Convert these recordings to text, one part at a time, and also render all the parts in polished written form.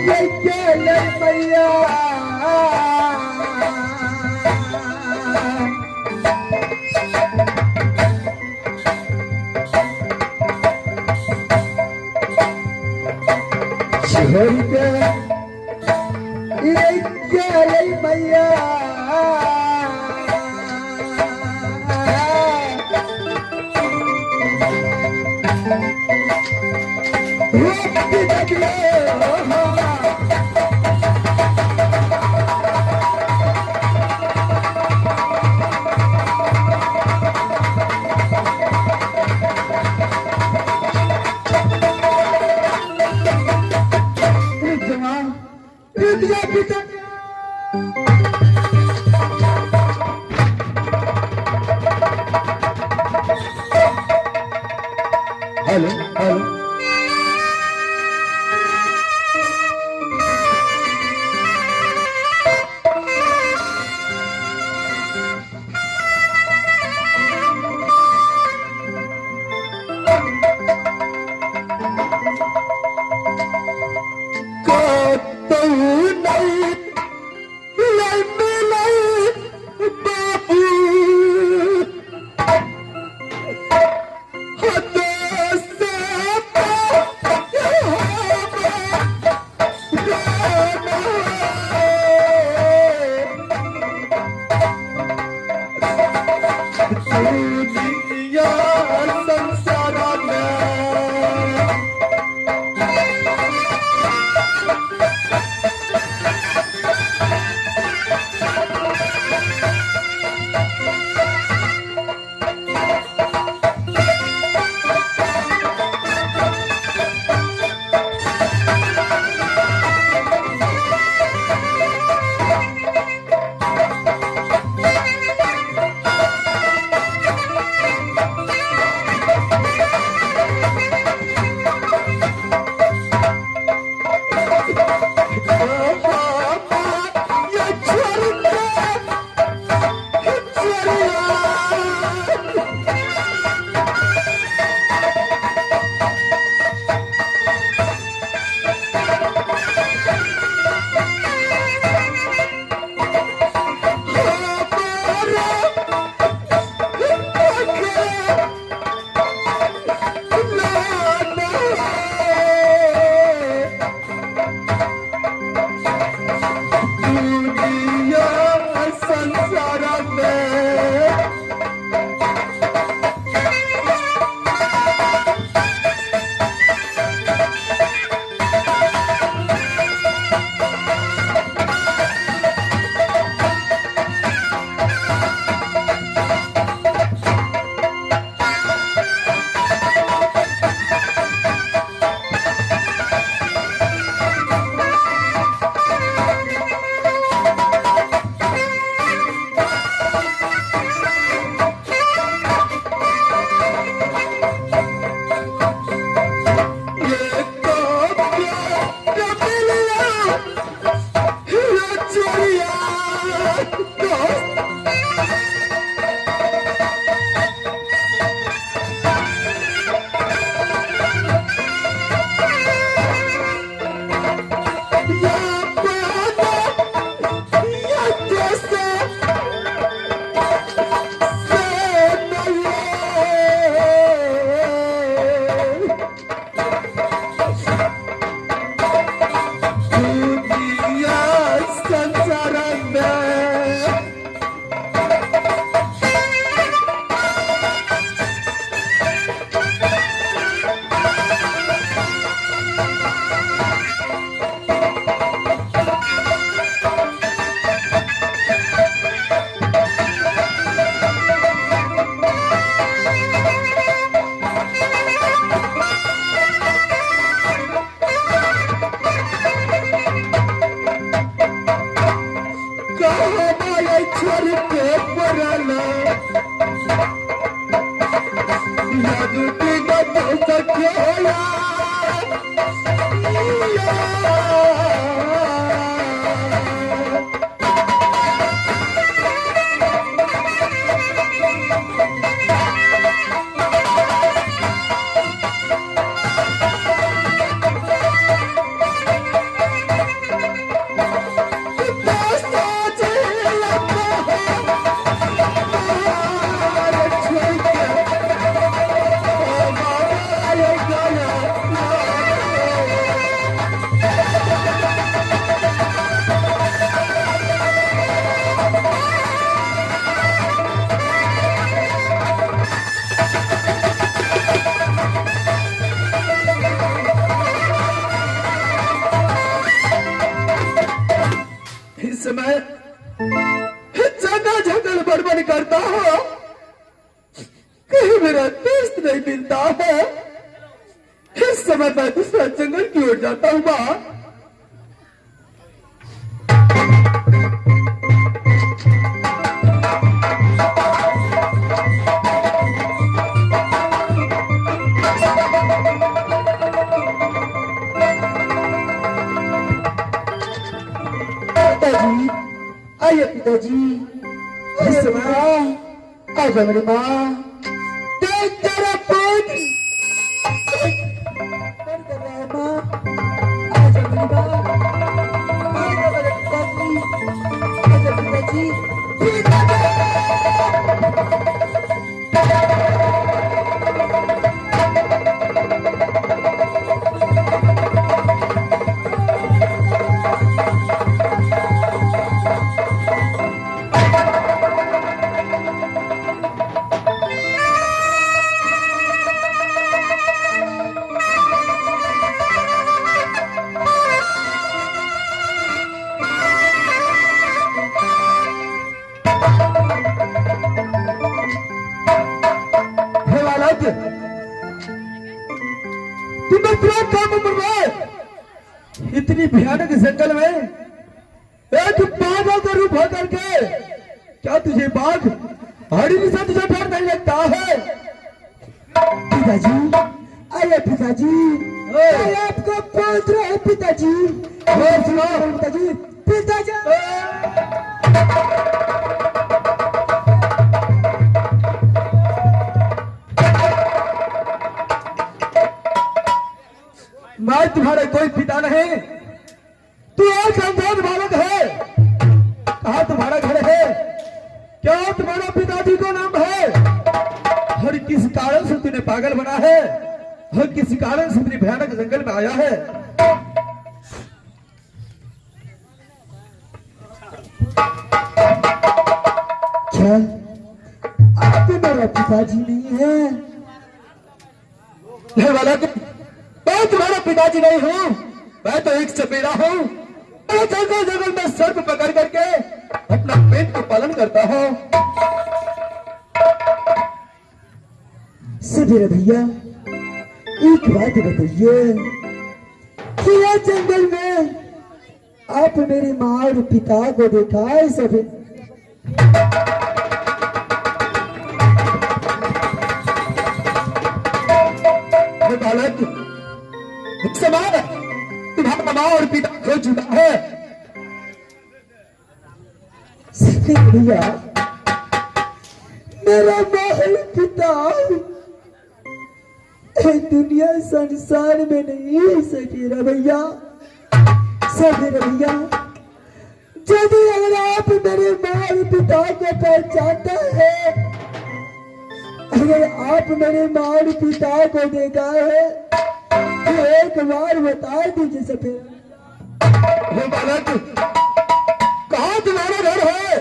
ये केले मैया छोड़ के ये केले मैया हेलो हेलो समय जगह जगह बड़बड़ करता हो, कहीं मेरा दोस्त नहीं मिलता है। इस समय मैं दूसरा जंगल की ओर जाता हूँ माँ। पिताजी आइए, पिताजी इस समय आ जाओ मेरी माँ। देख तेरा पुत्र कर रहा है माँ। आ जाओ मेरी माँ। आ जाओ मेरे पिताजी। आ जाओ पिताजी। तुम्हें क्या काम उम्र में इतनी भयानक जंगल में एक बाघ का रूप होकर के, क्या तुझे बाघ हरिणी से तुझे डर नहीं लगता है? पिताजी आइए, पिताजी मैं आपको पूछ रहा है पिताजी। सुनो पिताजी। पिताजी मैं तुम्हारा कोई पिता नहीं, तू एक अंधाध बालक है। कहाँ तुम्हारा घर है? क्या तुम्हारा पिताजी का नाम है? और किस कारण से तूने पागल बना है? और किस कारण से इतनी भयानक जंगल में आया है? क्या आप मेरा पिताजी नहीं है? नहीं बालक, मैं तुम्हारा पिताजी नहीं हूँ। मैं तो एक सपेरा हूँ। मैं जंगल जंगल में सर्प पकड़ करके अपना पेट को पालन करता हूँ। सपेरा भैया एक बात बताइए कि ये जंगल में आप मेरी माँ और पिता को देखा है? सभी बालक समान तुम्हारा माँ और पिता खो चुका है। भैया मेरा माँ और पिता दुनिया संसार में नहीं। सफीरा भैया, सफीरा भैया, यदि अगर आप मेरे माँ और पिता को पहचानता है, अगर आप मेरे माँ और पिता को देखा है तो एक बार बता दीजिए सफेद बालक, कहाँ तुम्हारा घर है?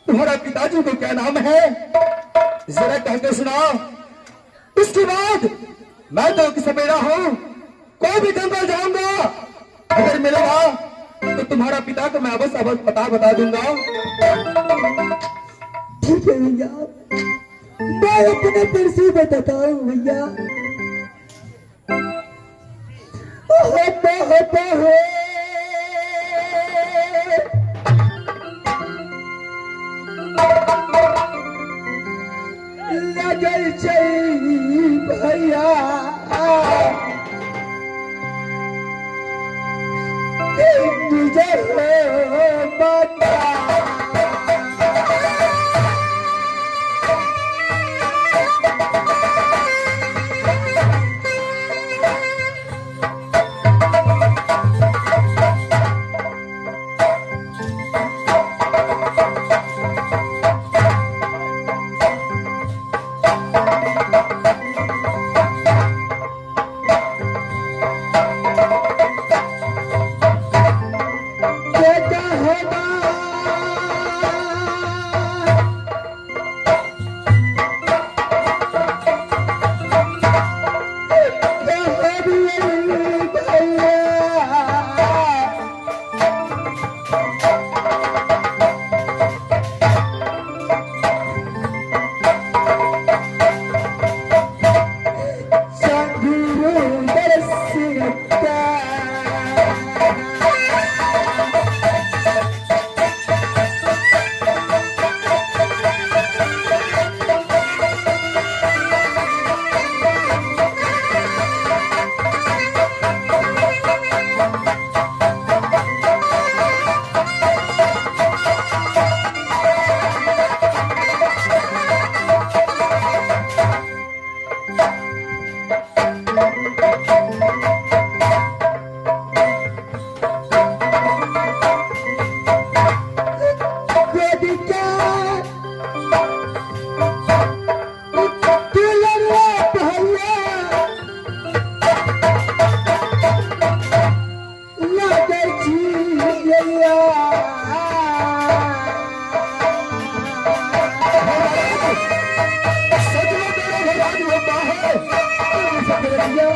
तुम्हारा पिताजी को क्या नाम है? जरा कहकर सुनाओ। उसके बाद मैं तो सपेरा हूँ, कोई भी जंगल जाऊंगा, अगर मिलेगा तो तुम्हारा पिता को मैं अवश्य अवश्य पता बता दूंगा। ठीक है भैया, मैं इतने देर से बताता हूँ भैया। होता होता है लगल चली भैया, तुझे हो बता भैया सच में तेरा घर आज होता है। सफेद भैया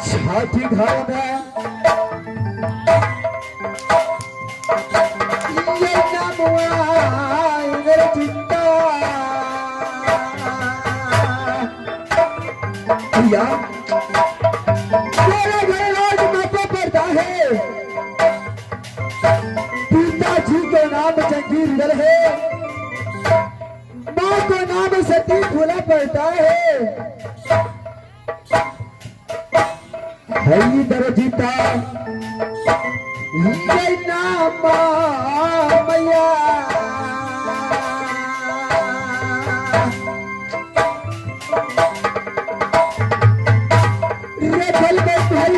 छठी घर में ये नमुआ इधर चिंता भैया तेरा घर रोज माथा पड़ता है। पिताजी के नाम जंगीर दल है, माँ को नाम सती फूला पड़ता है। हई दरजीता ये नाम मैया रखल में भैया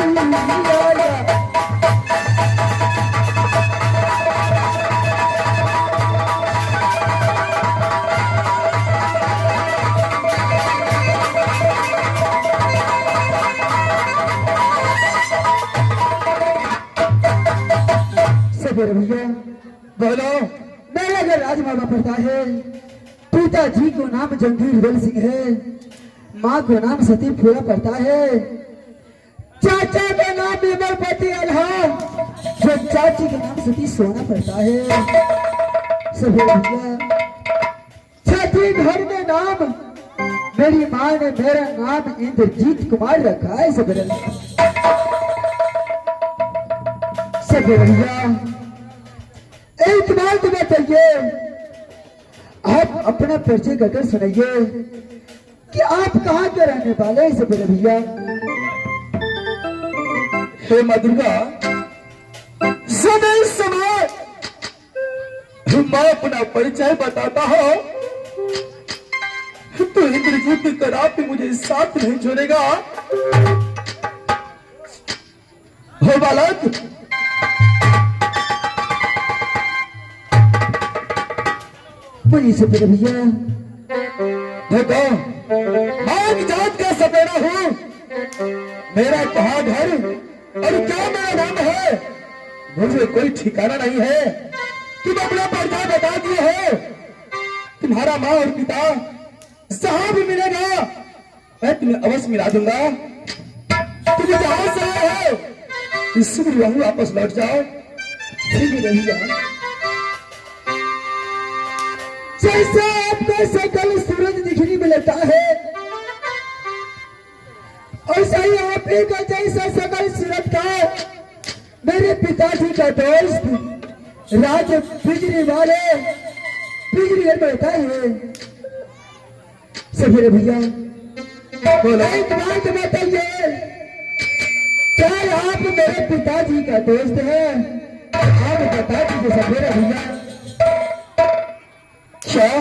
भैया बोलो। मेरा घर राजमाता पड़ता है। पिताजी को नाम जंगीर वेल सिंह है, माँ को नाम सती फूला पड़ता है। चाचा का नाम विमलपति अल्हा, जो चाची का नाम सती सोना पड़ता है। सभी भैया छठी घर में नाम मेरी माँ ने मेरा नाम इंद्रजीत कुमार रखा है। सभी भैया एक बात बताइए, आप अपना परिचय कर सुनाइए कि आप कहाँ के रहने वाले हैं सबेरे भैया। हे माँ दुर्गा, समय समय मैं अपना परिचय बताता हूँ तो इंद्रजीत कदापि मुझे साथ नहीं छोड़ेगा। हो बालक, बोलिए सबेरे भैया। देखो मैं एक जात का सपेरा हूँ, मेरा कहाँ घर और क्या मेरा नाम है मुझे कोई ठिकाना नहीं है। तुम अपना परिचय बता दिए हो, तुम्हारा माँ और पिता जहां भी मिलेगा मैं तुम्हें अवश्य मिला दूंगा। तुम जहां से आए हो शीघ्र वहीं वापस लौट जाओ। ठीक नहीं जाओ। जैसे आपको सकल सूरज दिखने में लगता है, और सही आप ही का जैसा सकल सूरज का मेरे पिताजी का दोस्त राज बिजली वाले बिजली घर में रहता है। सफेरे भैया एक बात बताइए, क्या आप मेरे पिताजी का दोस्त है? आप बता दीजिए सफेरे भैया। क्या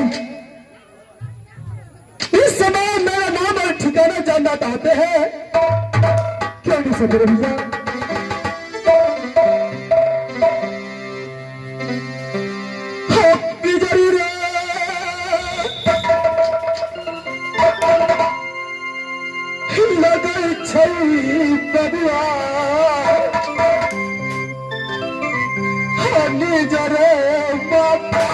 इस समय मेरा नाम और ठिकाना जानना चाहते हैं? क्यों नहीं सफेरे भैया? निजरे माता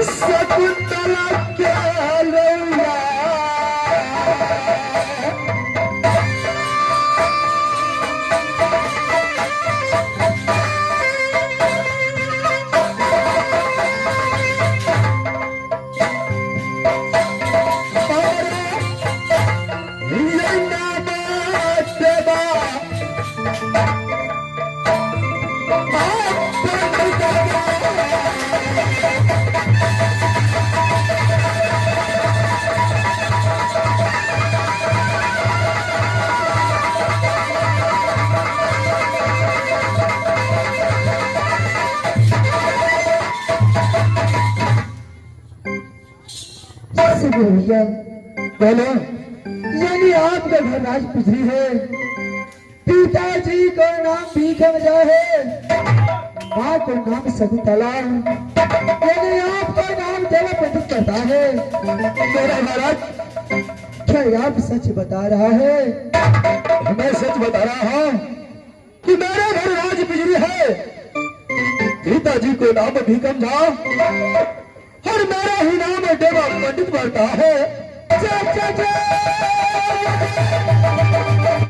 शकुंतला क्या लैया भैया बोलो। यानी आपका घर राजपुत्री है, पिताजी का नाम भीखमजा है, माँ का नाम शकुंतला, यानी आपका नाम देवा प्रतीत करता है। मेरा महाराज, क्या आप सच बता रहा है? मैं सच बता रहा हूँ कि मेरे घर राज बिजली है, पिताजी को नाम भीखम झा और मेरा ही नाम देवा पंडित पड़ता है।